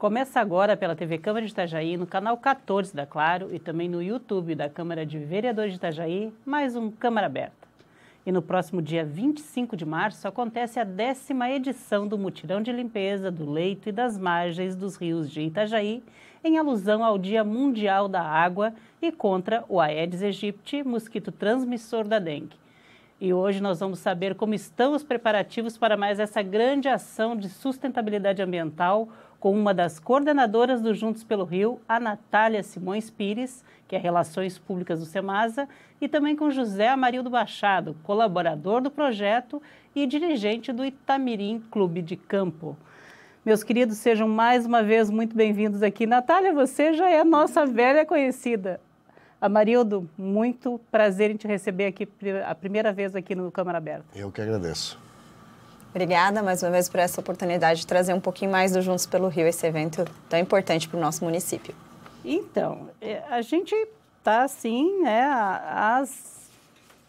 Começa agora pela TV Câmara de Itajaí, no canal 14 da Claro e também no YouTube da Câmara de Vereadores de Itajaí, mais um Câmara Aberta. E no próximo dia 25 de março acontece a 10ª edição do mutirão de limpeza do leito e das margens dos rios de Itajaí, em alusão ao Dia Mundial da Água e contra o Aedes aegypti, mosquito transmissor da dengue. E hoje nós vamos saber como estão os preparativos para mais essa grande ação de sustentabilidade ambiental com uma das coordenadoras do Juntos pelo Rio, a Natália Simões Pires, que é Relações Públicas do SEMASA, e também com José Amarildo Machado, colaborador do projeto e dirigente do Itamirim Clube de Campo. Meus queridos, sejam mais uma vez muito bem-vindos aqui. Natália, você já é nossa velha conhecida. Amarildo, muito prazer em te receber aqui, a primeira vez aqui no Câmara Aberta. Eu que agradeço. Obrigada mais uma vez por essa oportunidade de trazer um pouquinho mais do Juntos pelo Rio, esse evento tão importante para o nosso município. Então, a gente está assim, às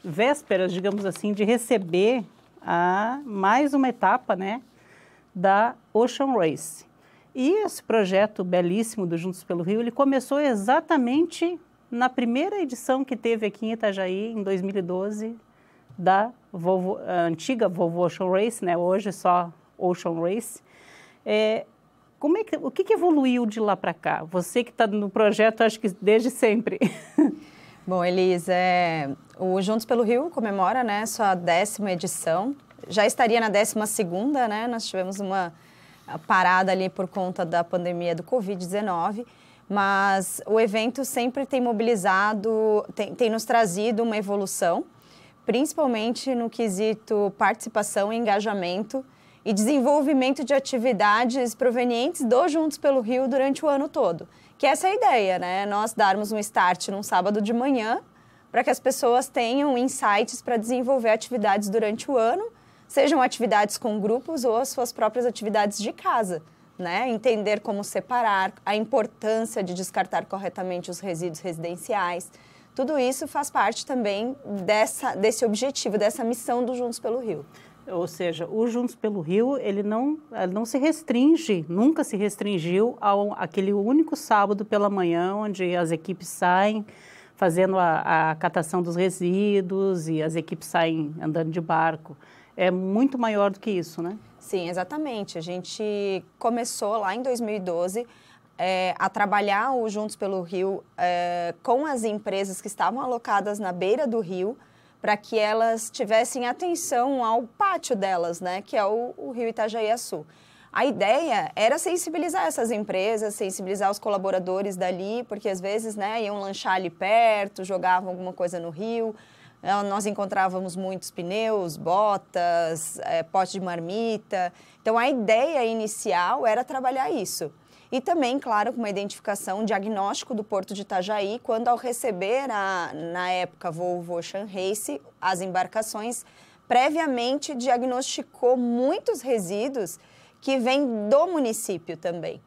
vésperas, digamos assim, de receber mais uma etapa, da Ocean Race. E esse projeto belíssimo do Juntos pelo Rio, ele começou exatamente na primeira edição que teve aqui em Itajaí, em 2012, da antiga Volvo Ocean Race, hoje só Ocean Race. O que evoluiu de lá para cá? Você que está no projeto, acho que desde sempre. Bom, Elis, o Juntos pelo Rio comemora sua 10ª edição. Já estaria na 12ª, Nós tivemos uma parada ali por conta da pandemia do Covid-19. Mas o evento sempre tem mobilizado, tem nos trazido uma evolução, principalmente no quesito participação, engajamento e desenvolvimento de atividades provenientes do Juntos pelo Rio durante o ano todo. Que essa é a ideia, Nós darmos um start num sábado de manhã para que as pessoas tenham insights para desenvolver atividades durante o ano, sejam atividades com grupos ou as suas próprias atividades de casa. Entender como separar, a importância de descartar corretamente os resíduos residenciais. Tudo isso faz parte também desse objetivo, dessa missão do Juntos pelo Rio. Ou seja, o Juntos pelo Rio, ele não se restringe, nunca se restringiu àquele único sábado pela manhã, onde as equipes saem fazendo a catação dos resíduos e as equipes saem andando de barco. É muito maior do que isso, Sim, exatamente. A gente começou lá em 2012 a trabalhar o Juntos pelo Rio com as empresas que estavam alocadas na beira do rio para que elas tivessem atenção ao pátio delas, que é o Rio Itajaí-Açu. A ideia era sensibilizar essas empresas, sensibilizar os colaboradores dali, porque às vezes iam lanchar ali perto, jogavam alguma coisa no rio. Nós encontrávamos muitos pneus, botas, pote de marmita. Então, a ideia inicial era trabalhar isso. E também, claro, com uma identificação, um diagnóstico do Porto de Itajaí, quando ao receber, na época, Volvo Ocean Race, as embarcações, previamente diagnosticou muitos resíduos que vêm do município também.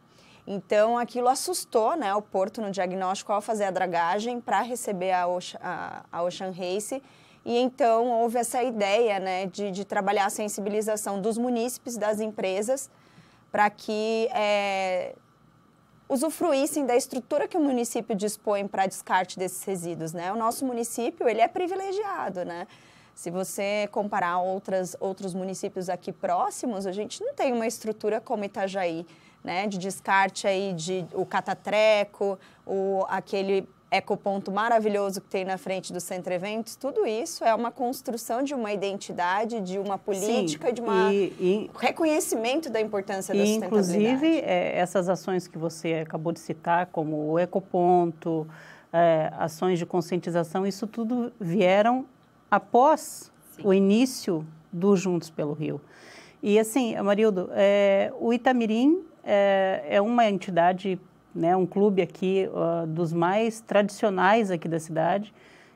Então, aquilo assustou o Porto no diagnóstico ao fazer a dragagem para receber a Ocean Race. E então, houve essa ideia de trabalhar a sensibilização dos munícipes, das empresas, para que usufruíssem da estrutura que o município dispõe para descarte desses resíduos. O nosso município, ele é privilegiado, Se você comparar outros municípios aqui próximos, a gente não tem uma estrutura como Itajaí, de descarte aí o catatreco, aquele ecoponto maravilhoso que tem na frente do Centro Eventos. Tudo isso é uma construção de uma identidade, de uma política, de um reconhecimento da importância da sustentabilidade. Inclusive, essas ações que você acabou de citar, como o ecoponto, ações de conscientização, isso tudo vieram após o início do Juntos pelo Rio. E assim, Amarildo, o Itamirim é uma entidade, um clube aqui dos mais tradicionais aqui da cidade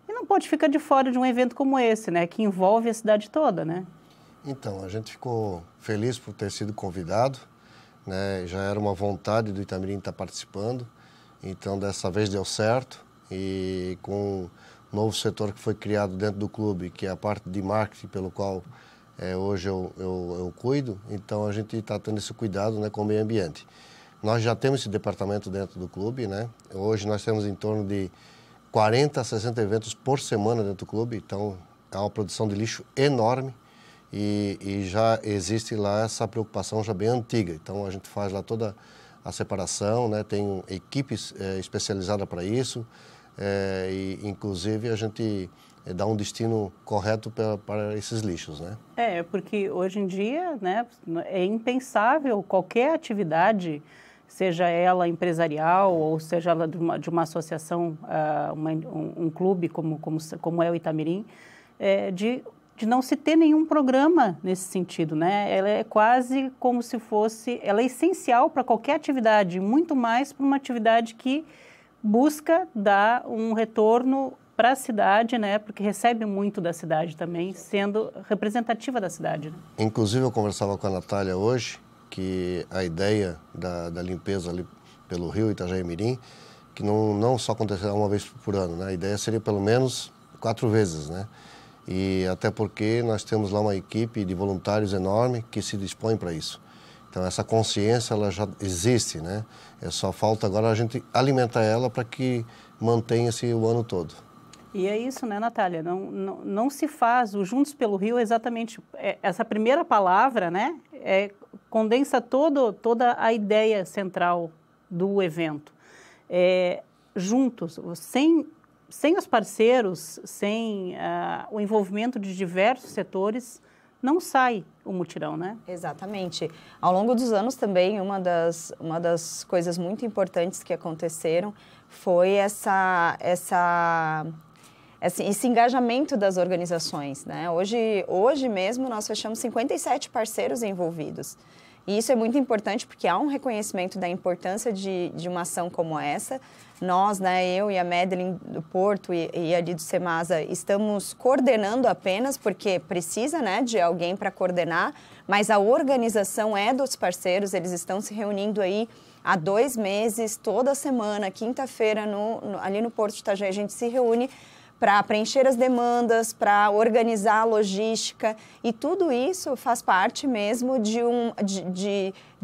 e não pode ficar de fora de um evento como esse, que envolve a cidade toda, Então, a gente ficou feliz por ter sido convidado, Já era uma vontade do Itamirim estar participando, então dessa vez deu certo e com o novo setor que foi criado dentro do clube, que é a parte de marketing pelo qual hoje eu cuido, então a gente está tendo esse cuidado com o meio ambiente. Nós já temos esse departamento dentro do clube, né? Hoje nós temos em torno de 40 a 60 eventos por semana dentro do clube, então é uma produção de lixo enorme e já existe lá essa preocupação já bem antiga. Então a gente faz lá toda a separação, né? Tem equipes especializadas para isso e inclusive a gente dá um destino correto para esses lixos, né? Porque hoje em dia, né, é impensável qualquer atividade, seja ela empresarial ou seja ela de uma associação, um clube como é o Itamirim, de não se ter nenhum programa nesse sentido, né? Ela é quase como se fosse, ela é essencial para qualquer atividade, muito mais para uma atividade que busca dar um retorno para a cidade, né? Porque recebe muito da cidade também, sendo representativa da cidade. Né? Inclusive eu conversava com a Natália hoje, que a ideia da limpeza ali pelo rio Itajaí-Mirim, que não só acontecerá uma vez por ano, né? A ideia seria pelo menos 4 vezes, né? E até porque nós temos lá uma equipe de voluntários enorme que se dispõe para isso. Então essa consciência ela já existe, né? Só falta agora a gente alimentar ela para que mantenha-se o ano todo. E é isso, né, Natália? Não se faz, o Juntos pelo Rio, exatamente, essa primeira palavra, né, condensa toda a ideia central do evento. Juntos, sem os parceiros, sem o envolvimento de diversos setores, não sai o mutirão, né? Exatamente. Ao longo dos anos também, uma das coisas muito importantes que aconteceram foi esse engajamento das organizações, né? Hoje mesmo nós fechamos 57 parceiros envolvidos. E isso é muito importante porque há um reconhecimento da importância de uma ação como essa. Nós, né, eu e a Madeline do Porto e a do Semasa, estamos coordenando apenas porque precisa, né, de alguém para coordenar, mas a organização é dos parceiros, eles estão se reunindo aí há 2 meses, toda semana, quinta-feira, ali no Porto de Itajaí, a gente se reúne para preencher as demandas, para organizar a logística, e tudo isso faz parte mesmo de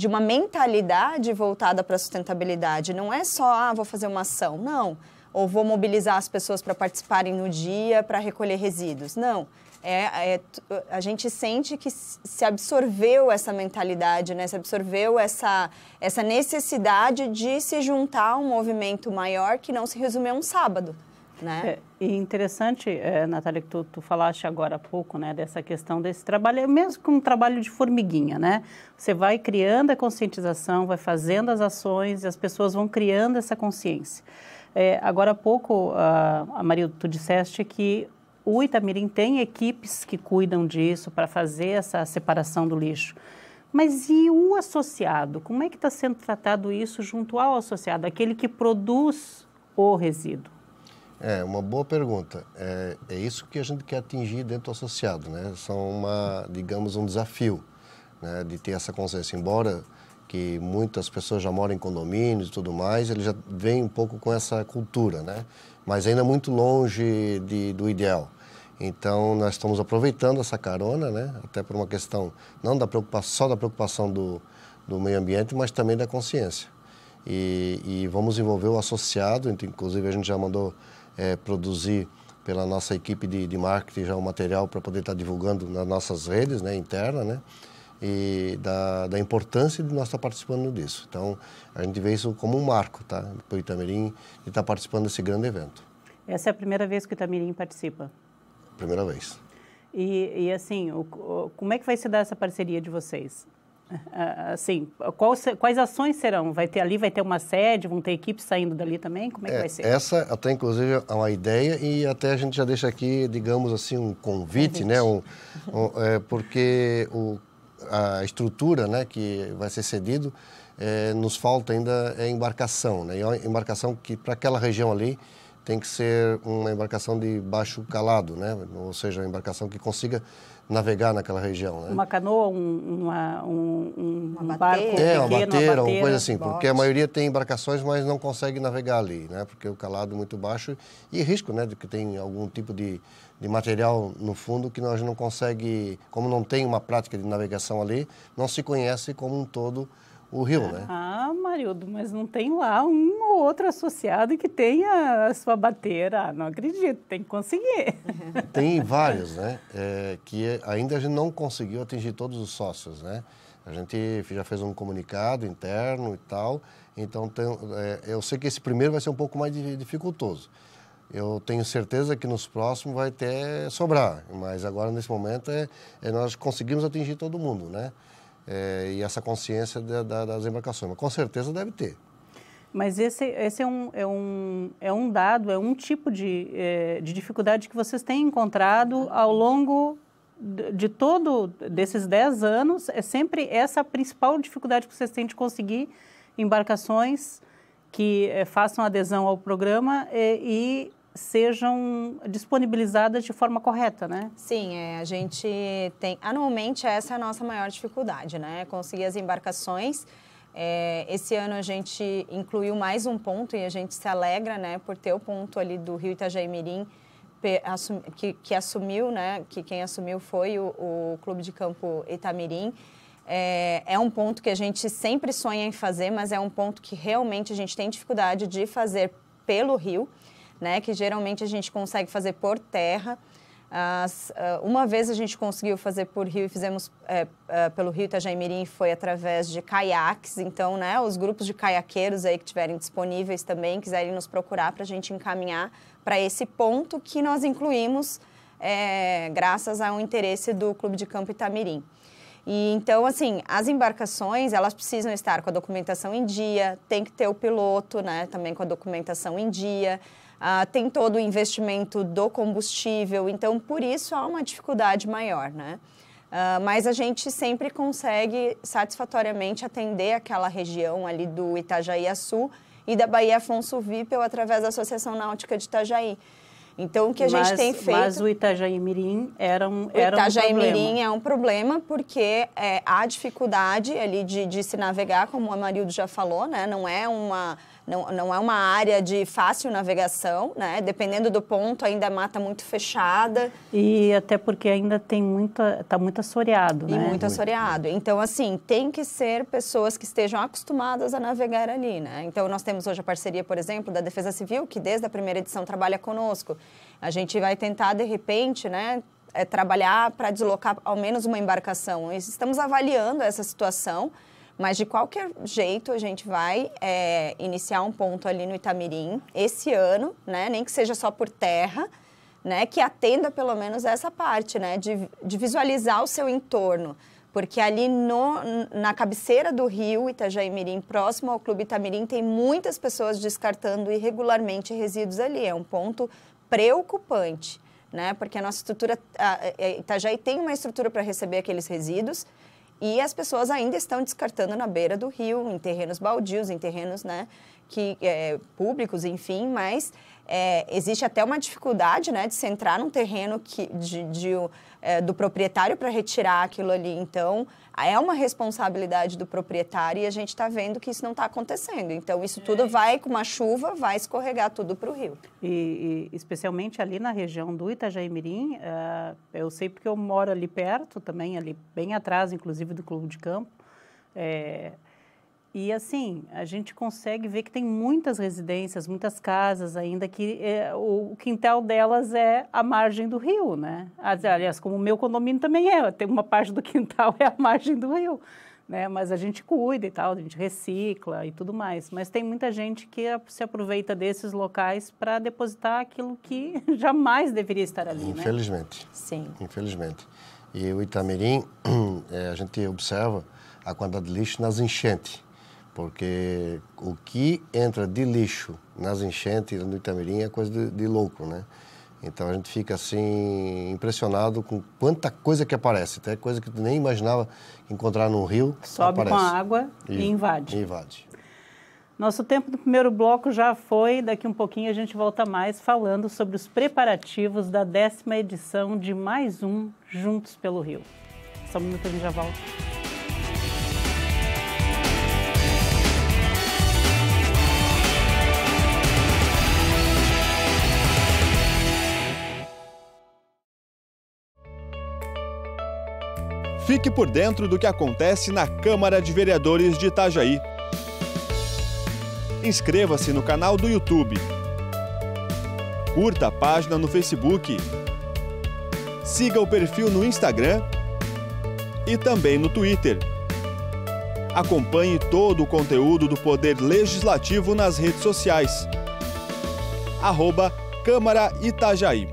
uma mentalidade voltada para a sustentabilidade. Não é só, vou fazer uma ação, não, ou vou mobilizar as pessoas para participarem no dia, para recolher resíduos, não. A gente sente que se absorveu essa mentalidade, né? Se absorveu essa necessidade de se juntar a um movimento maior que não se resume a um sábado. Né? E interessante, Natália, que tu falaste agora há pouco, né, dessa questão desse trabalho, é mesmo que um trabalho de formiguinha, né? Você vai criando a conscientização, vai fazendo as ações e as pessoas vão criando essa consciência. Agora há pouco, a Maria, tu disseste que o Itamirim tem equipes que cuidam disso para fazer essa separação do lixo. Mas e o associado? Como é que está sendo tratado isso junto ao associado, aquele que produz o resíduo? Uma boa pergunta. É isso que a gente quer atingir dentro do associado, né? São digamos, um desafio, né? De ter essa consciência. Embora que muitas pessoas já moram em condomínios e tudo mais, ele já vem um pouco com essa cultura, né? Mas ainda muito longe do ideal. Então, nós estamos aproveitando essa carona, né? Até por uma questão, não só da preocupação do meio ambiente, mas também da consciência. E vamos envolver o associado, inclusive a gente já mandou produzir pela nossa equipe de marketing já um material para poder estar divulgando nas nossas redes, né, internas, né, e da importância de nós estar participando disso. Então, a gente vê isso como um marco, tá, para o Itamirim, de estar participando desse grande evento. Essa é a primeira vez que o Itamirim participa? Primeira vez. E assim, como é que vai se dar essa parceria de vocês? Assim, quais ações serão? Vai ter uma sede, vão ter equipes saindo dali também? Como é que vai ser? Essa até, inclusive, é uma ideia e até a gente já deixa aqui, digamos assim, um convite. Né? Porque a estrutura, né, que vai ser cedido, nos falta ainda embarcação. Né? E uma embarcação que, para aquela região ali, tem que ser uma embarcação de baixo calado, né? Ou seja, uma embarcação que consiga navegar naquela região. Né? Uma canoa, um barco pequeno, uma bateira, uma coisa assim, porque a maioria tem embarcações, mas não consegue navegar ali, né? Porque o calado é muito baixo e risco, né, de que tem algum tipo de material no fundo que nós não consegue, como não tem uma prática de navegação ali, não se conhece como um todo o rio, né? Ah, Marildo, mas não tem lá um ou outro associado que tenha a sua bateira? Não acredito, tem que conseguir. Tem vários, né? Que ainda a gente não conseguiu atingir todos os sócios, né? A gente já fez um comunicado interno e tal, então eu sei que esse primeiro vai ser um pouco mais dificultoso. Eu tenho certeza que nos próximos vai até sobrar, mas agora, nesse momento, nós conseguimos atingir todo mundo, né? E essa consciência das embarcações, mas com certeza deve ter. Mas esse é um dado, é um tipo de dificuldade que vocês têm encontrado ao longo de desses 10 anos, é sempre essa a principal dificuldade que vocês têm de conseguir embarcações que façam adesão ao programa e sejam disponibilizadas de forma correta, né? Sim, a gente tem... Anualmente, essa é a nossa maior dificuldade, né? Conseguir as embarcações. Esse ano a gente incluiu mais um ponto e a gente se alegra, né, por ter o ponto ali do Rio Itajaí-Mirim, que assumiu, né, que quem assumiu foi o Clube de Campo Itamirim. É um ponto que a gente sempre sonha em fazer, mas é um ponto que realmente a gente tem dificuldade de fazer pelo rio, né, que geralmente a gente consegue fazer por terra. Uma vez a gente conseguiu fazer por rio e fizemos pelo Rio Itajaí-Mirim, foi através de caiaques. Então, né, os grupos de caiaqueiros aí que estiverem disponíveis também, quiserem nos procurar para a gente encaminhar para esse ponto que nós incluímos graças ao interesse do Clube de Campo Itamirim. E, então, assim, as embarcações, elas precisam estar com a documentação em dia, tem que ter o piloto, né, também com a documentação em dia, tem todo o investimento do combustível, então, por isso, há uma dificuldade maior, né? Mas a gente sempre consegue satisfatoriamente atender aquela região ali do Itajaí-Açu e da Baía Afonso Wippel através da Associação Náutica de Itajaí. Então, o que a gente tem feito... Mas o Itajaí-Mirim era um problema. O Itajaí-Mirim é um problema porque há dificuldade ali de se navegar, como a Marildo já falou, né? Não é uma área de fácil navegação, né? Dependendo do ponto, ainda é mata muito fechada. E até porque ainda está muito assoreado, né? E muito assoreado. Então, assim, tem que ser pessoas que estejam acostumadas a navegar ali, né? Então, nós temos hoje a parceria, por exemplo, da Defesa Civil, que desde a primeira edição trabalha conosco. A gente vai tentar, de repente, né, trabalhar para deslocar ao menos uma embarcação. Estamos avaliando essa situação, mas de qualquer jeito a gente vai iniciar um ponto ali no Itamirim esse ano, né, nem que seja só por terra, né, que atenda pelo menos essa parte, né, de visualizar o seu entorno. Porque ali na cabeceira do rio Itajaí-Mirim, próximo ao Clube Itamirim, tem muitas pessoas descartando irregularmente resíduos ali. É um ponto preocupante, né? Porque a nossa estrutura, Itajaí tem uma estrutura para receber aqueles resíduos e as pessoas ainda estão descartando na beira do rio, em terrenos baldios, em terrenos, né, públicos, enfim, mas existe até uma dificuldade, né, de se entrar num terreno do proprietário para retirar aquilo ali. Então, é uma responsabilidade do proprietário e a gente está vendo que isso não está acontecendo. Então, isso tudo vai, com uma chuva, vai escorregar tudo para o rio. E especialmente ali na região do Itajaí-Mirim, eu sei porque eu moro ali perto também, ali bem atrás, inclusive, do Clube de Campo. E, assim, a gente consegue ver que tem muitas residências, muitas casas ainda que o quintal delas é a margem do rio, né? Aliás, como o meu condomínio também tem uma parte do quintal é a margem do rio, né? Mas a gente cuida e tal, a gente recicla e tudo mais. Mas tem muita gente que se aproveita desses locais para depositar aquilo que jamais deveria estar ali, Infelizmente. Né? Sim. Infelizmente. E o Itamirim, a gente observa a quantidade de lixo nas enchentes. Porque o que entra de lixo nas enchentes no Itamirim é coisa de louco, né? Então a gente fica assim impressionado com quanta coisa que aparece, até coisa que tu nem imaginava encontrar no rio. Sobe aparece. Com a água e invade. Invade. Nosso tempo do primeiro bloco já foi, daqui um pouquinho a gente volta mais falando sobre os preparativos da 10ª edição de mais um Juntos pelo Rio. Só um minuto, a gente já volta. Fique por dentro do que acontece na Câmara de Vereadores de Itajaí. Inscreva-se no canal do YouTube. Curta a página no Facebook. Siga o perfil no Instagram e também no Twitter. Acompanhe todo o conteúdo do Poder Legislativo nas redes sociais. @Câmara Itajaí.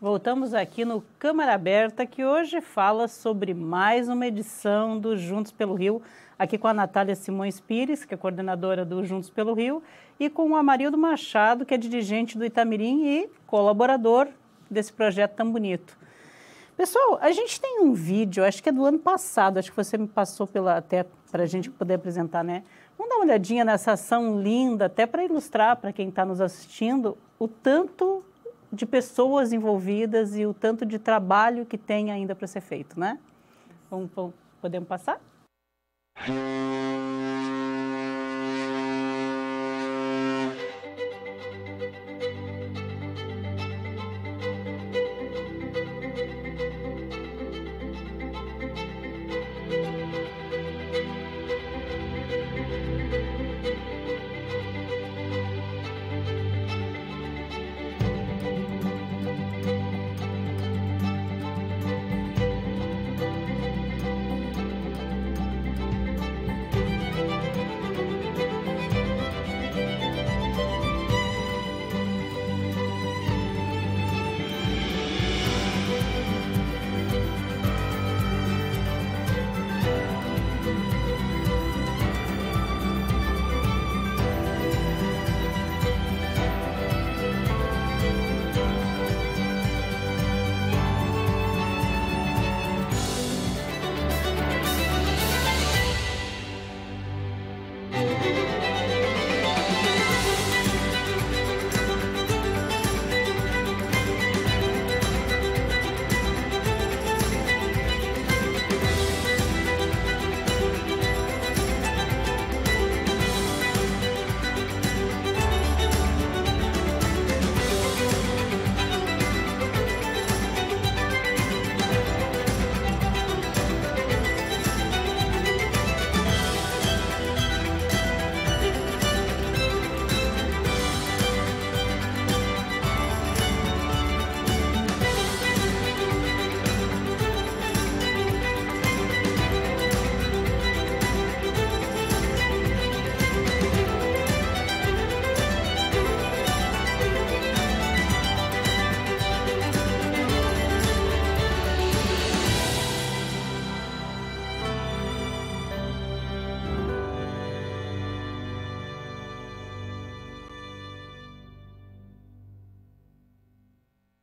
Voltamos aqui no Câmara Aberta, que hoje fala sobre mais uma edição do Juntos pelo Rio, aqui com a Natália Simões Pires, que é coordenadora do Juntos pelo Rio, e com o Amarildo Machado, que é dirigente do Itamirim e colaborador desse projeto tão bonito. Pessoal, a gente tem um vídeo, acho que é do ano passado, acho que você me passou até para a gente poder apresentar, né? Vamos dar uma olhadinha nessa ação linda, até para ilustrar para quem está nos assistindo o tanto de pessoas envolvidas e o tanto de trabalho que tem ainda para ser feito, né? Podemos passar?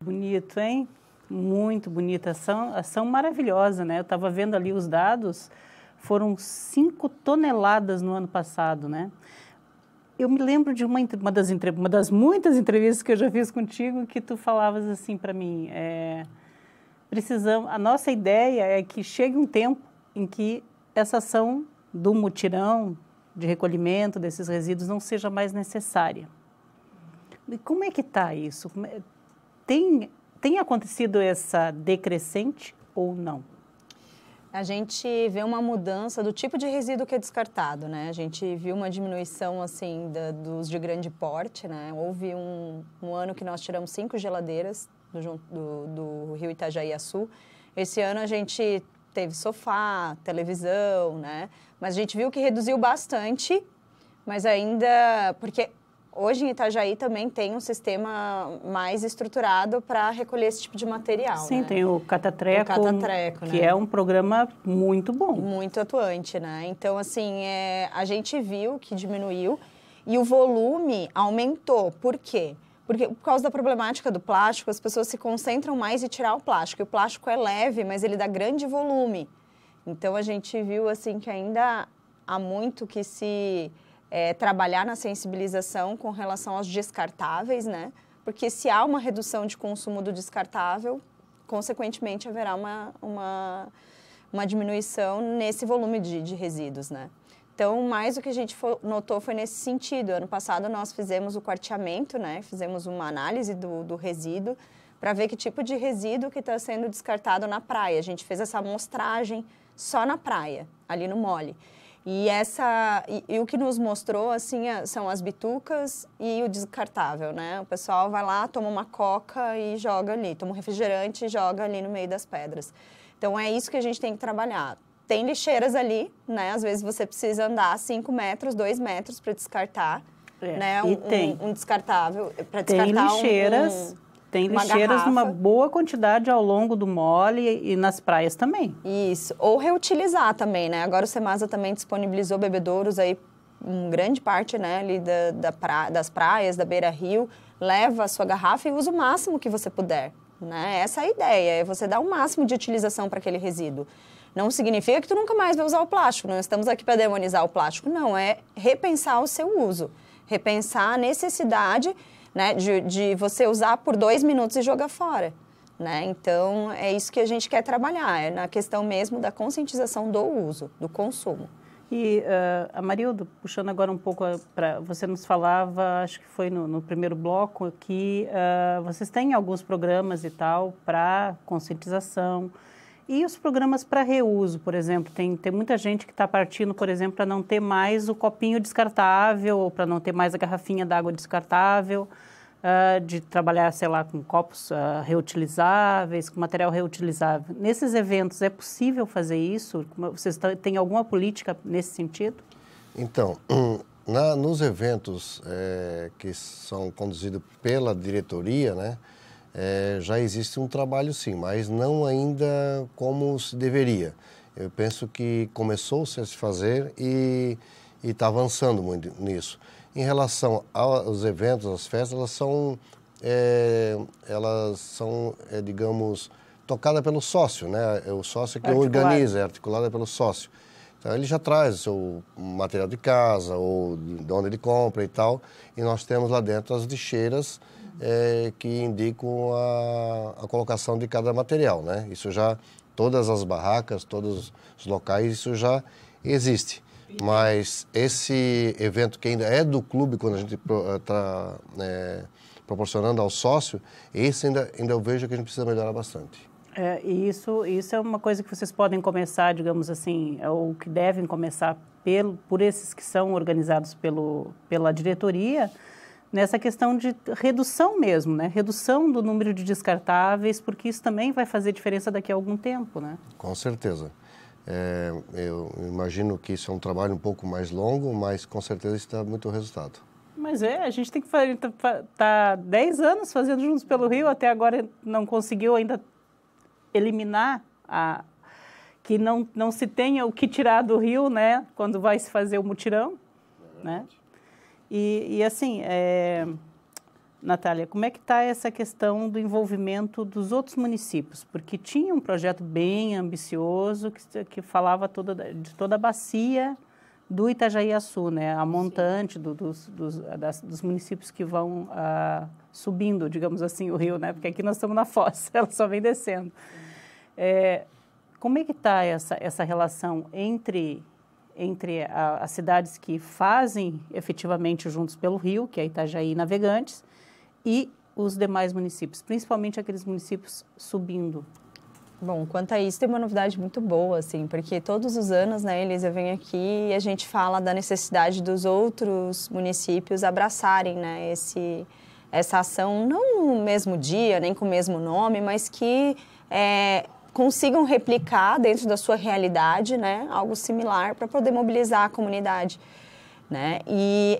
Bonito, hein? Muito bonita ação maravilhosa, né? Eu estava vendo ali os dados, foram 5 toneladas no ano passado, né? Eu me lembro de uma das muitas entrevistas que eu já fiz contigo, que tu falavas assim para mim, a nossa ideia é que chegue um tempo em que essa ação do mutirão, de recolhimento desses resíduos não seja mais necessária. E como é que está isso? Tem acontecido essa decrescente ou não? A gente vê uma mudança do tipo de resíduo que é descartado, né? A gente viu uma diminuição, assim, dos de grande porte, né? Houve um ano que nós tiramos 5 geladeiras do Rio Itajaí-Açu. Esse ano a gente teve sofá, televisão, né? Mas a gente viu que reduziu bastante, mas ainda... Porque hoje em Itajaí também tem um sistema mais estruturado para recolher esse tipo de material. Sim, né? tem o Catatreco, que né? é um programa muito bom. Muito atuante, né? Então, assim, a gente viu que diminuiu e o volume aumentou. Por quê? Porque por causa da problemática do plástico, as pessoas se concentram mais em tirar o plástico. E o plástico é leve, mas ele dá grande volume. Então, a gente viu, assim, que ainda há muito que se... trabalhar na sensibilização com relação aos descartáveis, né? Porque se há uma redução de consumo do descartável, consequentemente haverá uma diminuição nesse volume de resíduos, né? Então, mais o que a gente notou foi nesse sentido. Ano passado nós fizemos o quarteamento, né? Fizemos uma análise do resíduo para ver que tipo de resíduo que está sendo descartado na praia. A gente fez essa amostragem só na praia, ali no mole. E o que nos mostrou, assim, são as bitucas e o descartável, né? O pessoal vai lá, toma uma coca e joga ali, toma um refrigerante e joga ali no meio das pedras. Então, é isso que a gente tem que trabalhar. Tem lixeiras ali, né? Às vezes você precisa andar 5 metros, 2 metros para descartar, né? Um descartável. Para descartar lixeiras... Tem lixeiras numa boa quantidade ao longo do mole e nas praias também. Isso. Ou reutilizar também, né? Agora o Semasa também disponibilizou bebedouros aí, grande parte, né, ali das praias, da beira-rio. Leva a sua garrafa e usa o máximo que você puder, né? Essa é a ideia, é você dar o máximo de utilização para aquele resíduo. Não significa que tu nunca mais vai usar o plástico, não estamos aqui para demonizar o plástico, não. É repensar o seu uso, repensar a necessidade, né, de você usar por 2 minutos e jogar fora, né? Então, é isso que a gente quer trabalhar, é na questão mesmo da conscientização do uso, do consumo. E, Amarildo, puxando agora um pouco para... Você nos falava, acho que foi no primeiro bloco, que vocês têm alguns programas e tal para conscientização. E os programas para reuso, por exemplo? Tem muita gente que está partindo, por exemplo, para não ter mais o copinho descartável ou para não ter mais a garrafinha d'água descartável, de trabalhar, sei lá, com copos reutilizáveis, com material reutilizável. Nesses eventos, é possível fazer isso? Vocês têm alguma política nesse sentido? Então, nos eventos que são conduzidos pela diretoria, né? Já existe um trabalho sim, mas não ainda como se deveria. Eu penso que começou-se a se fazer e está avançando muito nisso. Em relação aos eventos, às festas, elas são, digamos, tocadas pelo sócio, né? É o sócio que organiza, é articulada pelo sócio. Então, ele já traz o seu material de casa ou de onde ele compra e tal, e nós temos lá dentro as lixeiras que indicam a colocação de cada material, né? Isso já, todas as barracas, todos os locais, isso já existe. Mas esse evento que ainda é do clube, quando a gente está proporcionando ao sócio, esse ainda eu vejo que a gente precisa melhorar bastante. E isso é uma coisa que vocês podem começar, digamos assim, ou que devem começar por esses que são organizados pela diretoria, nessa questão de redução mesmo, né? Redução do número de descartáveis, porque isso também vai fazer diferença daqui a algum tempo, né? Com certeza. Eu imagino que isso é um trabalho um pouco mais longo, mas com certeza isso dá muito resultado. Mas a gente tem que tá 10 anos fazendo Juntos pelo Rio, até agora não conseguiu ainda eliminar que não se tenha o que tirar do rio, né? Quando vai se fazer o mutirão, né? E assim, Natália, como é que está essa questão do envolvimento dos outros municípios? Porque tinha um projeto bem ambicioso que falava de toda a bacia do Itajaí-Açu, né? A montante dos municípios que vão subindo, digamos assim, o rio, né? Porque aqui nós estamos na fossa, ela só vem descendo. Como é que está essa relação entre as cidades que fazem efetivamente Juntos pelo Rio, que é Itajaí e Navegantes, e os demais municípios, principalmente aqueles municípios subindo? Bom, quanto a isso, tem uma novidade muito boa, assim, porque todos os anos, né, Elisa, vem aqui e a gente fala da necessidade dos outros municípios abraçarem, né, essa ação, não no mesmo dia, nem com o mesmo nome, mas que consigam replicar dentro da sua realidade, né, algo similar para poder mobilizar a comunidade, né? E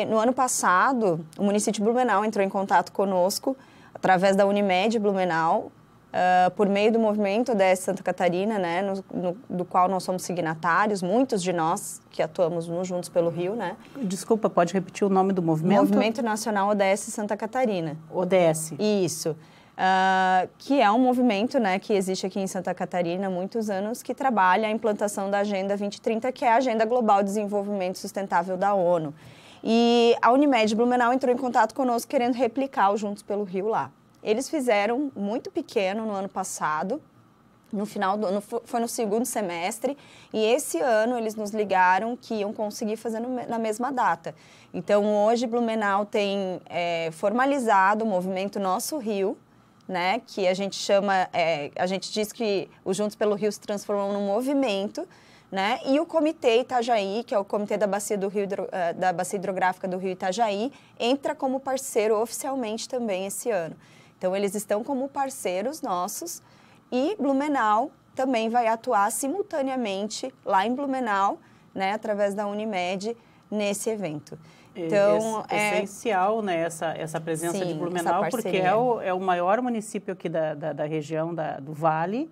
no ano passado, o município de Blumenau entrou em contato conosco através da Unimed Blumenau, por meio do movimento ODS Santa Catarina, né, do qual nós somos signatários, muitos de nós que atuamos no Juntos pelo Rio, né? Desculpa, pode repetir o nome do movimento? Movimento Nacional ODS Santa Catarina. ODS. Isso. Que é um movimento, né, que existe aqui em Santa Catarina há muitos anos, que trabalha a implantação da Agenda 2030, que é a Agenda Global de Desenvolvimento Sustentável da ONU. E a Unimed Blumenau entrou em contato conosco querendo replicar o Juntos pelo Rio lá. Eles fizeram muito pequeno no ano passado, Foi no segundo semestre, e esse ano eles nos ligaram que iam conseguir fazer na mesma data. Então, hoje, Blumenau tem formalizado o movimento Nosso Rio, né, que a gente chama, a gente diz que o Juntos pelo Rio se transformou num movimento, né, e o Comitê Itajaí, que é o Comitê da Bacia Hidrográfica do Rio Itajaí, entra como parceiro oficialmente também esse ano. Então, eles estão como parceiros nossos, e Blumenau também vai atuar simultaneamente lá em Blumenau, né, através da Unimed, nesse evento. Então, é essencial, né, essa presença de Blumenau, porque é o maior município aqui da região do Vale,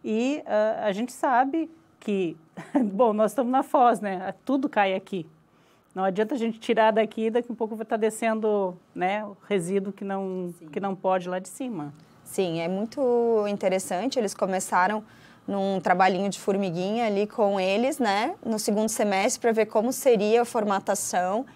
e a gente sabe que, bom, nós estamos na Foz, né, tudo cai aqui. Não adianta a gente tirar daqui, daqui a pouco vai estar descendo, né, o resíduo que não pode lá de cima. Sim, é muito interessante. Eles começaram num trabalhinho de formiguinha ali com eles, né, no segundo semestre, para ver como seria a formatação.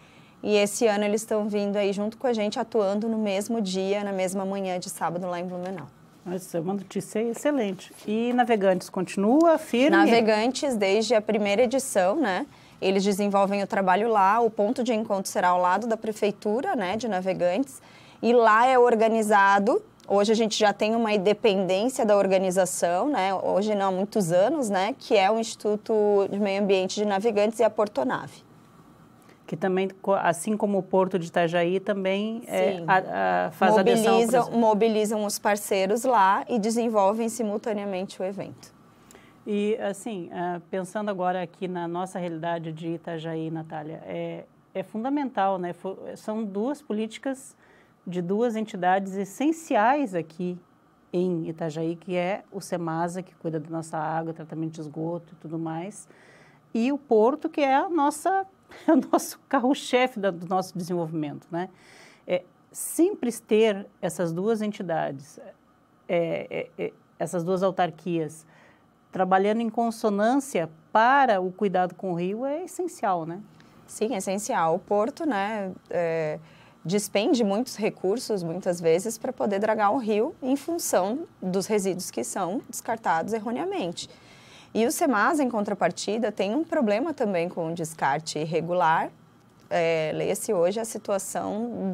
E esse ano eles estão vindo aí junto com a gente, atuando no mesmo dia, na mesma manhã de sábado lá em Blumenau. Nossa, é uma notícia excelente. E Navegantes continua firme? Navegantes, desde a primeira edição, né, eles desenvolvem o trabalho lá. O ponto de encontro será ao lado da prefeitura, né, de Navegantes. E lá é organizado. Hoje a gente já tem uma independência da organização, né? Hoje não há muitos anos, né? Que é o Instituto de Meio Ambiente de Navegantes e a Portonave. Que também, assim como o Porto de Itajaí, também faz adesão. Mobilizam os parceiros lá e desenvolvem simultaneamente o evento. E, assim, pensando agora aqui na nossa realidade de Itajaí, Natália, é fundamental, né? São duas políticas de duas entidades essenciais aqui em Itajaí, que é o SEMASA, que cuida da nossa água, tratamento de esgoto e tudo mais, e o Porto, que é o nosso carro-chefe do nosso desenvolvimento, né? Simples ter essas duas entidades, essas duas autarquias, trabalhando em consonância para o cuidado com o rio é essencial, né? Sim, é essencial. O Porto, né, despende muitos recursos, muitas vezes, para poder dragar o rio em função dos resíduos que são descartados erroneamente. E o SEMASA, em contrapartida, tem um problema também com o descarte irregular. Leia-se hoje a situação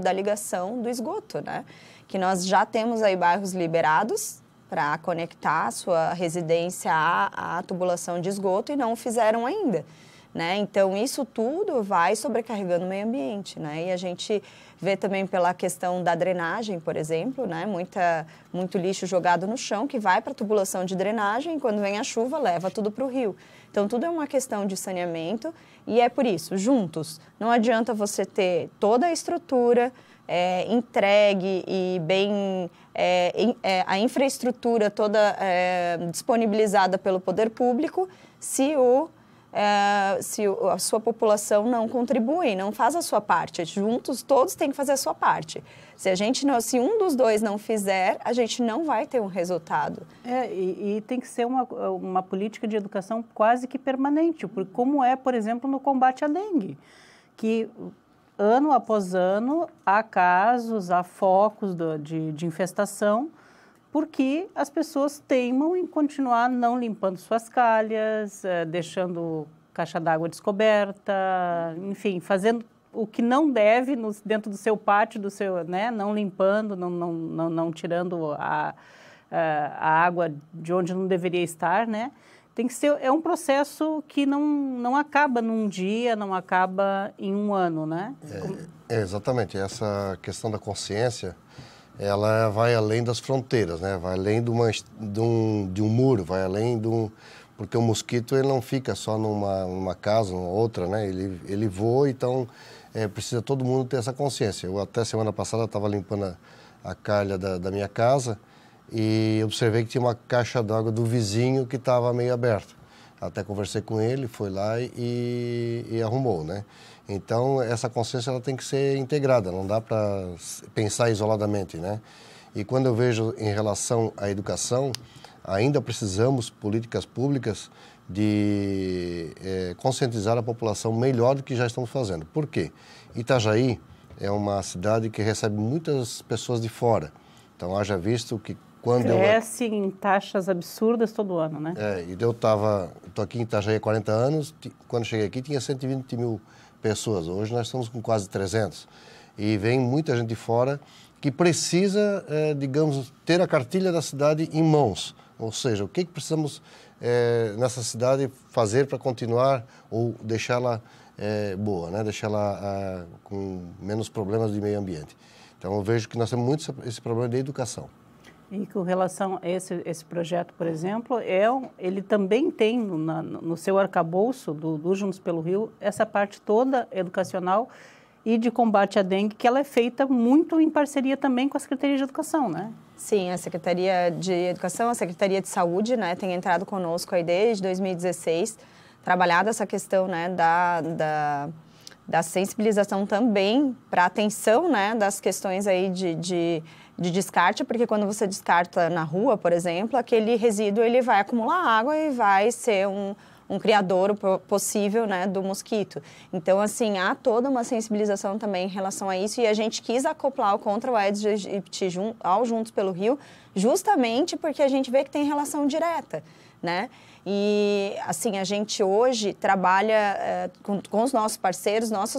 da ligação do esgoto, né? Que nós já temos aí bairros liberados para conectar a sua residência à tubulação de esgoto e não o fizeram ainda. Né? Então, isso tudo vai sobrecarregando o meio ambiente, né? E a gente vê também pela questão da drenagem, por exemplo, né? Muito lixo jogado no chão que vai para a tubulação de drenagem e quando vem a chuva leva tudo para o rio. Então, tudo é uma questão de saneamento e é por isso, juntos, não adianta você ter toda a estrutura entregue e bem a infraestrutura toda disponibilizada pelo poder público se a sua população não contribui, não faz a sua parte. Juntos, todos têm que fazer a sua parte. Se um dos dois não fizer, a gente não vai ter um resultado. E tem que ser uma política de educação quase que permanente, porque como é, por exemplo, no combate à dengue, que ano após ano há casos, há focos de infestação, porque as pessoas teimam em continuar não limpando suas calhas, deixando caixa d'água descoberta, enfim, fazendo o que não deve dentro do seu pátio, né, não limpando, não tirando a água de onde não deveria estar, né? Tem que ser, um processo que não acaba num dia, não acaba em um ano, né? Exatamente, essa questão da consciência, ela vai além das fronteiras, né? Vai além de um muro, vai além porque o mosquito ele não fica só numa casa, numa outra, né? Ele voa, então precisa todo mundo ter essa consciência. Eu até semana passada estava limpando a calha da minha casa e observei que tinha uma caixa d'água do vizinho que estava meio aberta. Até conversei com ele, foi lá e arrumou, né? Então, essa consciência ela tem que ser integrada, não dá para pensar isoladamente, né? E quando eu vejo em relação à educação, ainda precisamos políticas públicas de conscientizar a população melhor do que já estamos fazendo. Por quê? Itajaí é uma cidade que recebe muitas pessoas de fora. Então, haja visto que Cresce em taxas absurdas todo ano, né? E eu estou aqui em Itajaí há 40 anos, quando cheguei aqui tinha 120 mil pessoas, hoje nós estamos com quase 300. E vem muita gente de fora que precisa, digamos, ter a cartilha da cidade em mãos. Ou seja, o que precisamos nessa cidade fazer para continuar ou deixá-la boa, né? Deixá-la com menos problemas de meio ambiente. Então eu vejo que nós temos muito esse problema de educação. E com relação a esse projeto, por exemplo, ele também tem no seu arcabouço do Juntos pelo Rio essa parte toda educacional e de combate à dengue, que ela é feita muito em parceria também com a Secretaria de Educação, né? Sim, a Secretaria de Educação, a Secretaria de Saúde, né, tem entrado conosco aí desde 2016, trabalhado essa questão, né, da sensibilização também para a atenção, né, das questões aí de descarte, porque quando você descarta na rua, por exemplo, aquele resíduo ele vai acumular água e vai ser um criador possível, né, do mosquito. Então, assim, há toda uma sensibilização também em relação a isso e a gente quis acoplar o Contra o Aedes aegypti ao Juntos pelo Rio, justamente porque a gente vê que tem relação direta, né? E, assim, a gente hoje trabalha com os nossos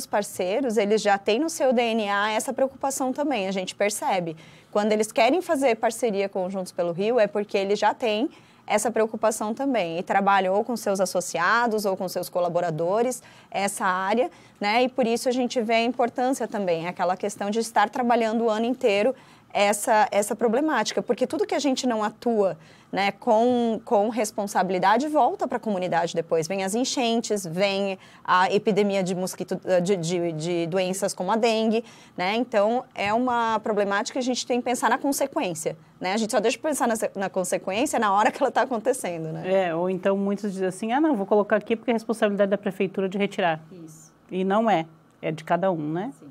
parceiros, eles já têm no seu DNA essa preocupação também, a gente percebe. Quando eles querem fazer parceria com o Juntos pelo Rio, é porque eles já têm essa preocupação também, e trabalham ou com seus associados ou com seus colaboradores, essa área, né? E por isso a gente vê a importância também, aquela questão de estar trabalhando o ano inteiro essa problemática, porque tudo que a gente não atua, né, com responsabilidade volta para a comunidade depois. Vem as enchentes, vem a epidemia de mosquito, de doenças como a dengue, né? Então, é uma problemática que a gente tem que pensar na consequência, né? A gente só deixa de pensar na consequência na hora que ela está acontecendo, né? Ou então muitos dizem assim, não, vou colocar aqui porque é responsabilidade da prefeitura de retirar. Isso. E não é de cada um, né? Sim.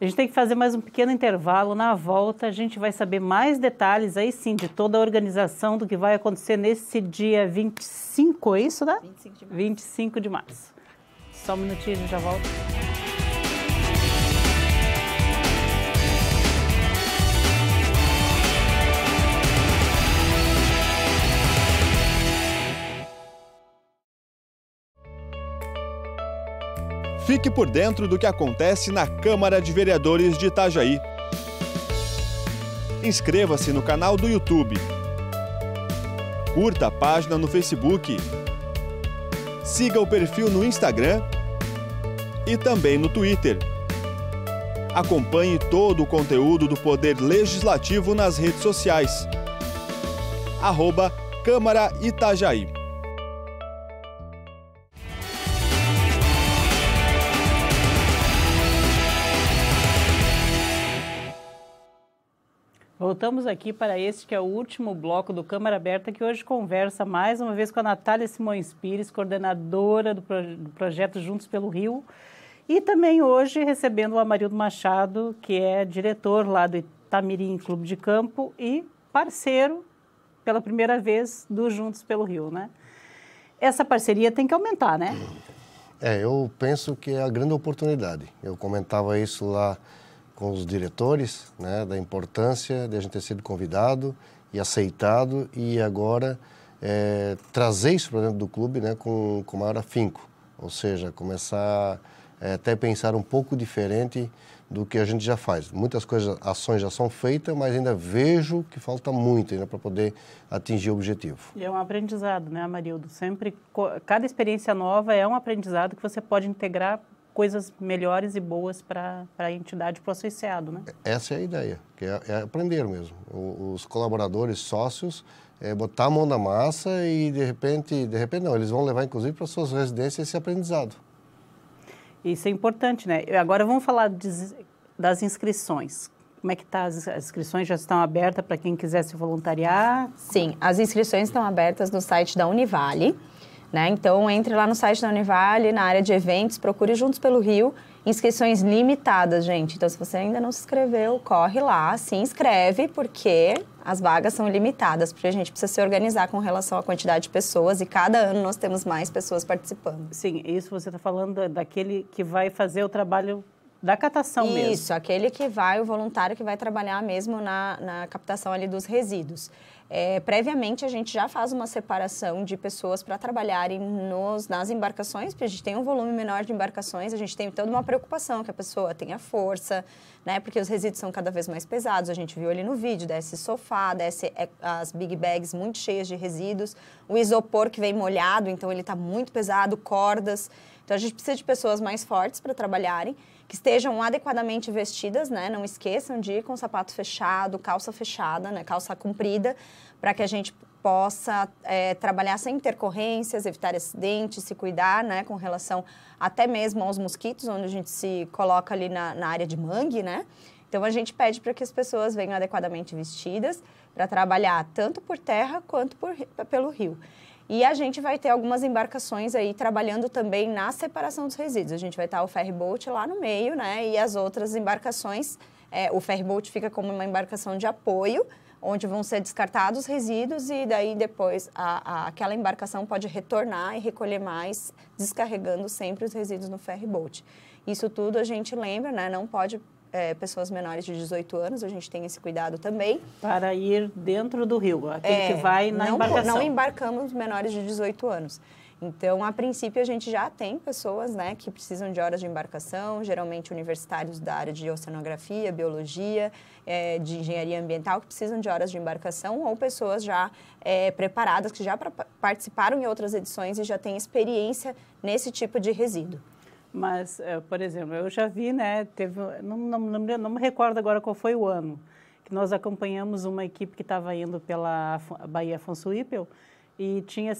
A gente tem que fazer mais um pequeno intervalo. Na volta, a gente vai saber mais detalhes, aí sim, de toda a organização do que vai acontecer nesse dia 25, é isso, né? 25 de março. 25 de março. Só um minutinho, a gente já volta. Fique por dentro do que acontece na Câmara de Vereadores de Itajaí. Inscreva-se no canal do YouTube. Curta a página no Facebook. Siga o perfil no Instagram e também no Twitter. Acompanhe todo o conteúdo do Poder Legislativo nas redes sociais. @Câmara Itajaí. Voltamos aqui para este que é o último bloco do Câmara Aberta, que hoje conversa mais uma vez com a Natália Simões Pires, coordenadora do projeto Juntos pelo Rio, e também hoje recebendo o Amarildo Machado, que é diretor lá do Itamirim Clube de Campo e parceiro, pela primeira vez, do Juntos pelo Rio, né? Essa parceria tem que aumentar, né? Eu penso que é a grande oportunidade. Eu comentava isso lá com os diretores, né, da importância de a gente ter sido convidado e aceitado e agora trazer isso para dentro do clube, né, com maior afinco, ou seja, começar até pensar um pouco diferente do que a gente já faz. Muitas ações já são feitas, mas ainda vejo que falta muito ainda para poder atingir o objetivo. E é um aprendizado, né, Amarildo? Sempre, cada experiência nova é um aprendizado que você pode integrar coisas melhores e boas para a entidade, para o associado, né? Essa é a ideia, que é aprender mesmo. Os colaboradores, sócios, botar a mão na massa e de repente não, eles vão levar inclusive para suas residências esse aprendizado. Isso é importante, né? Agora vamos falar das inscrições. Como é que tá? As inscrições já estão abertas para quem quiser se voluntariar? Sim, as inscrições estão abertas no site da Univale, né? Então, entre lá no site da Univale, na área de eventos, procure Juntos pelo Rio, inscrições limitadas, gente. Então, se você ainda não se inscreveu, corre lá, se inscreve, porque as vagas são limitadas, porque a gente precisa se organizar com relação à quantidade de pessoas e cada ano nós temos mais pessoas participando. Sim, isso você está falando daquele que vai fazer o trabalho da catação mesmo. Isso, aquele que vai, o voluntário que vai trabalhar mesmo na captação ali dos resíduos. Previamente, a gente já faz uma separação de pessoas para trabalharem nas embarcações, porque a gente tem um volume menor de embarcações, a gente tem toda uma preocupação que a pessoa tenha força, né? Porque os resíduos são cada vez mais pesados, a gente viu ali no vídeo, desce sofá, desce as big bags muito cheias de resíduos, o isopor que vem molhado, então ele está muito pesado, cordas. Então, a gente precisa de pessoas mais fortes para trabalharem, que estejam adequadamente vestidas, né? Não esqueçam de ir com sapato fechado, calça fechada, né? Calça comprida, para que a gente possa trabalhar sem intercorrências, evitar acidentes, se cuidar, né? Com relação até mesmo aos mosquitos, onde a gente se coloca ali na área de mangue, né? Então, a gente pede para que as pessoas venham adequadamente vestidas para trabalhar tanto por terra quanto pelo rio. E a gente vai ter algumas embarcações aí trabalhando também na separação dos resíduos. A gente vai estar o ferryboat lá no meio, né? E as outras embarcações, o ferryboat fica como uma embarcação de apoio, onde vão ser descartados os resíduos e daí depois aquela embarcação pode retornar e recolher mais, descarregando sempre os resíduos no ferryboat. Isso tudo a gente lembra, né? Não pode... pessoas menores de 18 anos, a gente tem esse cuidado também. Para ir dentro do rio, aquele que vai na embarcação. Não embarcamos menores de 18 anos. Então, a princípio, a gente já tem pessoas, né, que precisam de horas de embarcação, geralmente universitários da área de oceanografia, biologia, de engenharia ambiental, que precisam de horas de embarcação, ou pessoas já preparadas, que já participaram em outras edições e já têm experiência nesse tipo de resíduo. Mas, por exemplo, eu já vi, né, não me recordo agora qual foi o ano, que nós acompanhamos uma equipe que estava indo pela Baía Afonso Wippel e tinha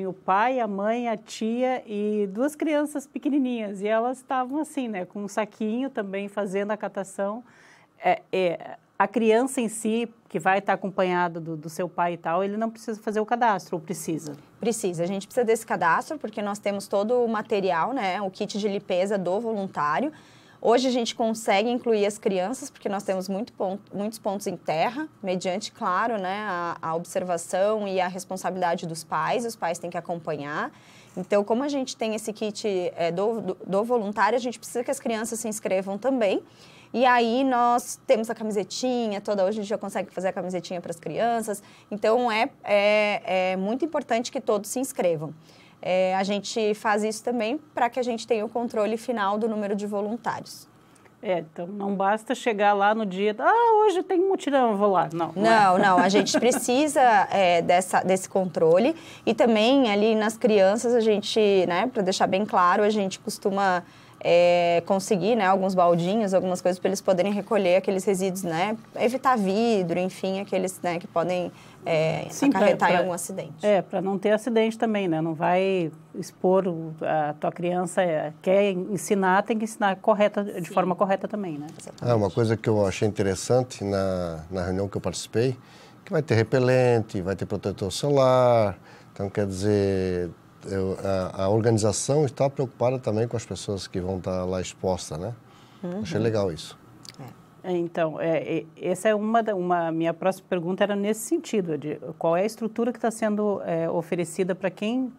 o pai, a mãe, a tia e 2 crianças pequenininhas e elas estavam assim, né, com um saquinho também fazendo a catação. A criança em si, que vai estar acompanhado do seu pai e tal, ele não precisa fazer o cadastro, ou precisa? Precisa. A gente precisa desse cadastro, porque nós temos todo o material, né, o kit de limpeza do voluntário. Hoje a gente consegue incluir as crianças, porque nós temos muitos pontos em terra, mediante, claro, né, a observação e a responsabilidade dos pais. Os pais têm que acompanhar. Então, como a gente tem esse kit do voluntário, a gente precisa que as crianças se inscrevam também. E aí nós temos a camisetinha, hoje a gente já consegue fazer a camisetinha para as crianças. Então, é muito importante que todos se inscrevam. A gente faz isso também para que a gente tenha o controle final do número de voluntários. Então não basta chegar lá no dia, hoje tem um mutirão, eu vou lá. Não, a gente precisa desse controle. E também ali nas crianças, a gente, né, para deixar bem claro, a gente costuma... conseguir, né, alguns baldinhos, algumas coisas para eles poderem recolher aqueles resíduos, né, evitar vidro, enfim, aqueles, né, que podem acarretar em algum acidente. Para não ter acidente também, né, não vai expor a tua criança, quer ensinar, tem que ensinar de forma correta também, né? Uma coisa que eu achei interessante na reunião que eu participei, que vai ter repelente, vai ter protetor solar, então quer dizer... a organização está preocupada também com as pessoas que vão estar lá expostas, né? Achei legal isso. Então, essa é minha próxima pergunta era nesse sentido, de qual é a estrutura que está sendo oferecida para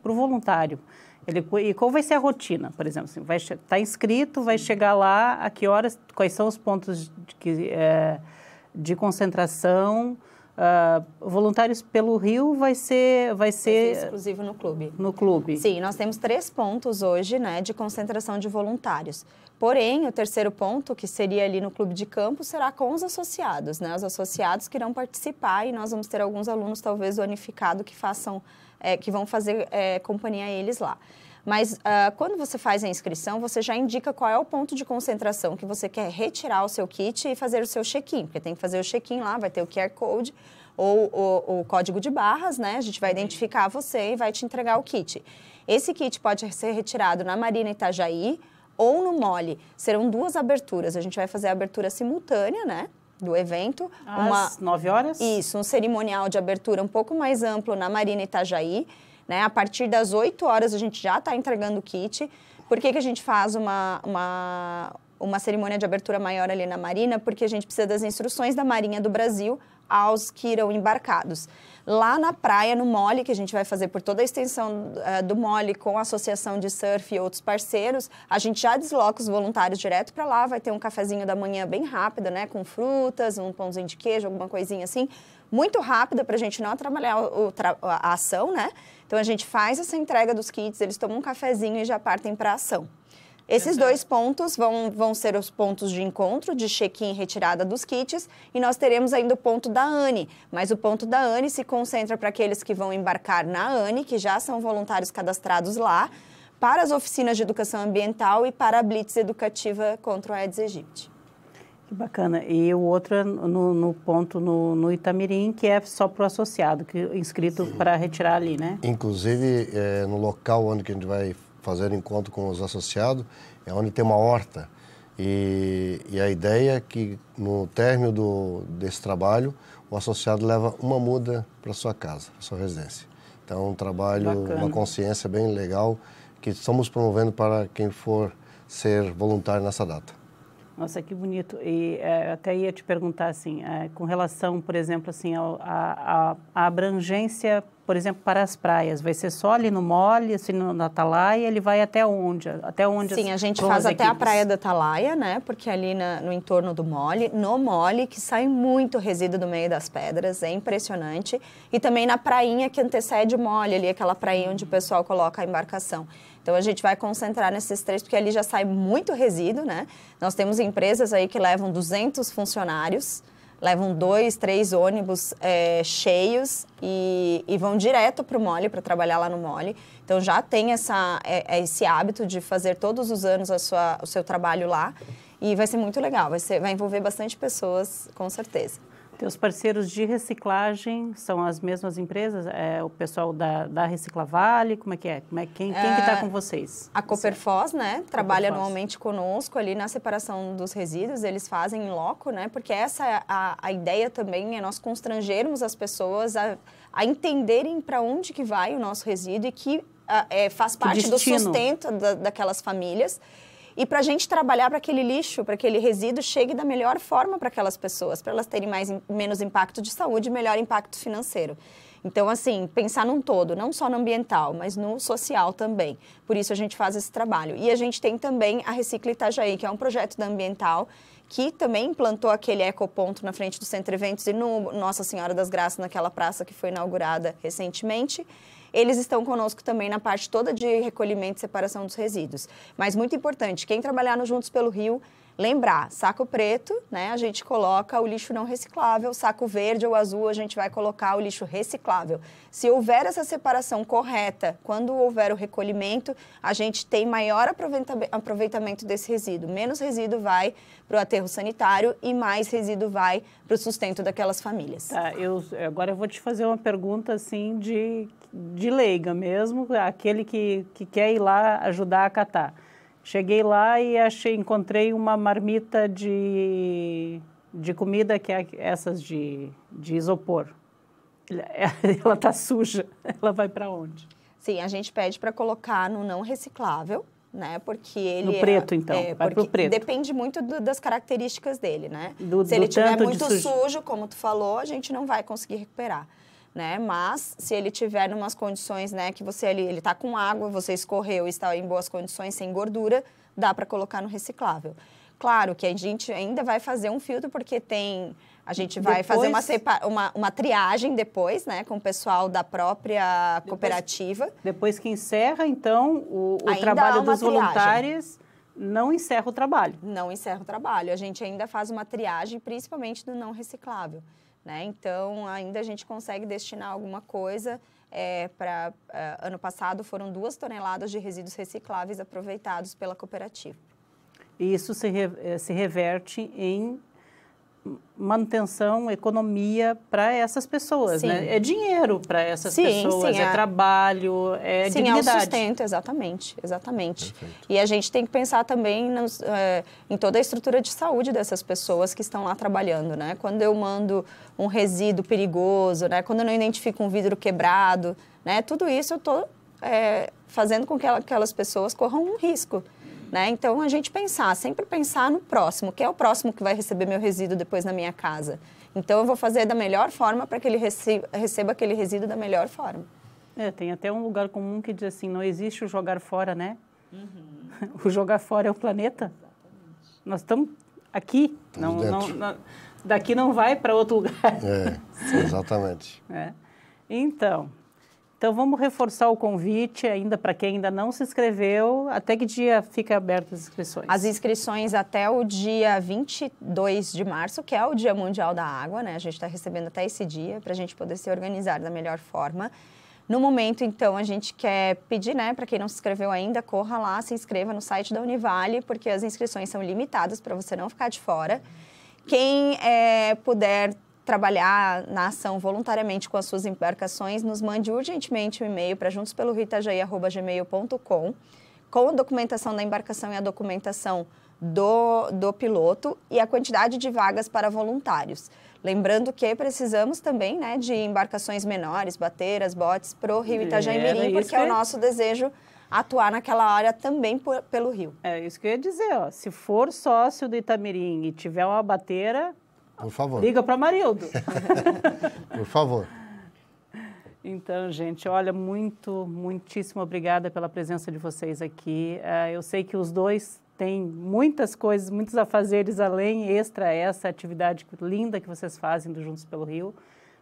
o voluntário. E qual vai ser a rotina, por exemplo? Assim, vai estar inscrito, vai chegar lá, a que horas, quais são os pontos de concentração? Voluntários pelo Rio vai ser exclusivo no clube. No clube. Sim, nós temos 3 pontos hoje, né, de concentração de voluntários. Porém, o terceiro ponto, que seria ali no clube de campo, será com os associados, né? Os associados que irão participar e nós vamos ter alguns alunos, talvez, do Unificado, que vão fazer companhia a eles lá. Mas quando você faz a inscrição, você já indica qual é o ponto de concentração que você quer retirar o seu kit e fazer o seu check-in, porque tem que fazer o check-in lá, vai ter o QR Code ou o código de barras, né? A gente vai identificar você e vai te entregar o kit. Esse kit pode ser retirado na Marina Itajaí ou no Mole. Serão 2 aberturas. A gente vai fazer a abertura simultânea, né, do evento. Às 9 horas? Isso, um cerimonial de abertura um pouco mais amplo na Marina Itajaí. Né? A partir das 8 horas a gente já está entregando o kit. Por que a gente faz uma cerimônia de abertura maior ali na Marina? Porque a gente precisa das instruções da Marinha do Brasil, aos que irão embarcados. Lá na praia, no Mole, que a gente vai fazer por toda a extensão do Mole, com a Associação de Surf e outros parceiros, a gente já desloca os voluntários direto para lá, vai ter um cafezinho da manhã bem rápido, né, com frutas, um pãozinho de queijo, alguma coisinha assim, muito rápida para a gente não atrapalhar a ação, né? Então, a gente faz essa entrega dos kits, eles tomam um cafezinho e já partem para a ação. Esses dois pontos vão ser os pontos de encontro, de check-in e retirada dos kits, e nós teremos ainda o ponto da ANE, mas o ponto da ANE se concentra para aqueles que vão embarcar na ANE, que já são voluntários cadastrados lá, para as oficinas de educação ambiental e para a Blitz educativa contra o Aedes aegypti. Que bacana. E o outro é no ponto no Itamirim, que é só para o associado, que é inscrito para retirar ali, né? Inclusive, no local onde que a gente vai fazer encontro com os associados, é onde tem uma horta. E a ideia é que, no término desse trabalho, o associado leva uma muda para sua casa, para sua residência. Então, um trabalho, bacana. Uma consciência bem legal, que estamos promovendo para quem for ser voluntário nessa data. Nossa, que bonito. E até ia te perguntar, assim, com relação, por exemplo, assim, a abrangência, por exemplo, para as praias, vai ser só ali no Mole, assim, na Atalaia, ele vai até onde? Sim, a gente faz até a praia da Atalaia, né? Porque ali no entorno do Mole, no Mole, que sai muito resíduo do meio das pedras, é impressionante. E também na prainha que antecede o Mole, ali, aquela prainha onde o pessoal coloca a embarcação. Então, a gente vai concentrar nesses três, porque ali já sai muito resíduo, né? Nós temos empresas aí que levam 200 funcionários, levam 2, 3 ônibus cheios e vão direto para o Mole, para trabalhar lá no Mole. Então, já tem esse hábito de fazer todos os anos o seu trabalho lá e vai ser muito legal, vai envolver bastante pessoas, com certeza. Teus parceiros de reciclagem são as mesmas empresas? O pessoal da Reciclavale? Como é que é? Quem que está com vocês? A Coperfoz, né? Trabalha anualmente conosco ali na separação dos resíduos. Eles fazem em loco, né? Porque essa é a ideia também, é nós constrangermos as pessoas a entenderem para onde que vai o nosso resíduo e que faz parte do sustento daquelas famílias. E para a gente trabalhar para aquele lixo, para aquele resíduo, chegue da melhor forma para aquelas pessoas, para elas terem menos impacto de saúde e melhor impacto financeiro. Então, assim, pensar num todo, não só no ambiental, mas no social também. Por isso a gente faz esse trabalho. E a gente tem também a Recicla Itajaí, que é um projeto da Ambiental, que também implantou aquele ecoponto na frente do Centro Eventos e no Nossa Senhora das Graças, naquela praça que foi inaugurada recentemente. Eles estão conosco também na parte toda de recolhimento e separação dos resíduos. Mas muito importante, quem trabalhar no Juntos pelo Rio, lembrar, saco preto, né, a gente coloca o lixo não reciclável, saco verde ou azul, a gente vai colocar o lixo reciclável. Se houver essa separação correta, quando houver o recolhimento, a gente tem maior aproveitamento desse resíduo. Menos resíduo vai para o aterro sanitário e mais resíduo vai para o sustento daquelas famílias. Tá, agora eu vou te fazer uma pergunta assim de leiga mesmo, aquele que quer ir lá ajudar a catar. Cheguei lá e encontrei uma marmita de comida que é essas de isopor. Ela está suja, ela vai para onde? Sim, a gente pede para colocar no não reciclável, né? Porque ele no preto, então, vai para o preto. Depende muito das características dele, né? Se ele estiver muito sujo, como tu falou, a gente não vai conseguir recuperar. Né? Mas se ele tiver em umas condições, né, que ele está com água, você escorreu e está em boas condições, sem gordura, dá para colocar no reciclável. Claro que a gente ainda vai fazer um filtro, porque a gente vai fazer uma triagem depois, né, com o pessoal da própria cooperativa. Depois que encerra, então, o trabalho dos voluntários, não encerra o trabalho. Não encerra o trabalho. A gente ainda faz uma triagem, principalmente do não reciclável. Né? Então, ainda a gente consegue destinar alguma coisa ano passado foram 2 toneladas de resíduos recicláveis aproveitados pela cooperativa. E isso se reverte em manutenção, economia para essas pessoas, sim. Né? É dinheiro para essas pessoas, é trabalho, é dignidade. É o sustento, exatamente. Perfeito. E a gente tem que pensar também em toda a estrutura de saúde dessas pessoas que estão lá trabalhando, né? Quando eu mando um resíduo perigoso, né? Quando eu não identifico um vidro quebrado, né? Tudo isso eu estou fazendo com que aquelas pessoas corram um risco. Né? Então, a gente sempre pensar no próximo. Quem é o próximo que vai receber meu resíduo depois na minha casa? Então, eu vou fazer da melhor forma para que ele receba aquele resíduo da melhor forma. Tem até um lugar comum que diz assim, não existe o jogar fora, né? O jogar fora é o planeta. Exatamente. Nós estamos aqui, daqui não vai para outro lugar. Exatamente. Então, vamos reforçar o convite ainda para quem ainda não se inscreveu. Até que dia fica abertas as inscrições? As inscrições até o dia 22 de março, que é o Dia Mundial da Água, né? A gente está recebendo até esse dia para a gente poder se organizar da melhor forma. No momento, então, a gente quer pedir, né, para quem não se inscreveu ainda, corra lá, se inscreva no site da Univale, porque as inscrições são limitadas para você não ficar de fora. Quem puder trabalhar na ação voluntariamente com as suas embarcações, nos mande urgentemente um e-mail para juntospeloRioItajaí@gmail.com com a documentação da embarcação e a documentação do piloto e a quantidade de vagas para voluntários. Lembrando que precisamos também, né, de embarcações menores, bateiras, botes para o Rio Itajaí-Mirim, porque é o nosso desejo atuar naquela área também pelo rio. É isso que eu ia dizer, ó. Se for sócio do Itamirim e tiver uma bateira, por favor, liga para Marildo. Por favor. Então, gente, olha, muitíssimo obrigada pela presença de vocês aqui. Eu sei que os dois têm muitas coisas, muitos afazeres além, extra essa atividade linda que vocês fazem do Juntos pelo Rio,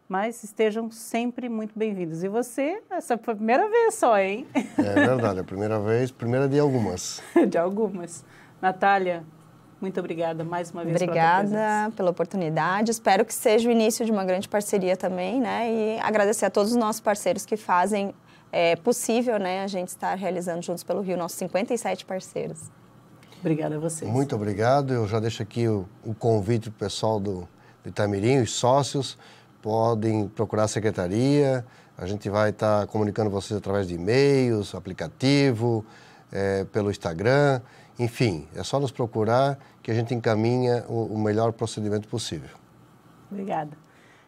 mas estejam sempre muito bem-vindos. E você, essa foi a primeira vez só, hein? É verdade, a primeira vez, primeira de algumas. De algumas. Natália, muito obrigada mais uma vez. Obrigada pela oportunidade. Espero que seja o início de uma grande parceria também, né? E agradecer a todos os nossos parceiros que fazem possível, né, a gente estar realizando Juntos pelo Rio, nossos 57 parceiros. Obrigada a vocês. Muito obrigado. Eu já deixo aqui o convite para o pessoal do Itamirim, os sócios, podem procurar a secretaria. A gente vai estar comunicando vocês através de e-mails, aplicativo, pelo Instagram. Enfim, é só nos procurar que a gente encaminha o melhor procedimento possível. Obrigada.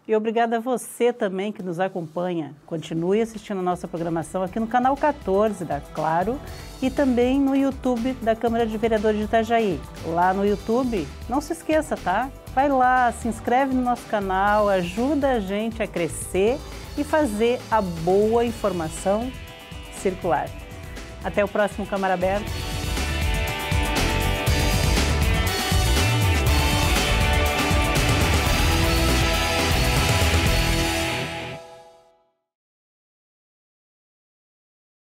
E obrigada a você também que nos acompanha. Continue assistindo a nossa programação aqui no canal 14 da Claro e também no YouTube da Câmara de Vereadores de Itajaí. Lá no YouTube, não se esqueça, tá? Vai lá, se inscreve no nosso canal, ajuda a gente a crescer e fazer a boa informação circular. Até o próximo Câmara Aberta.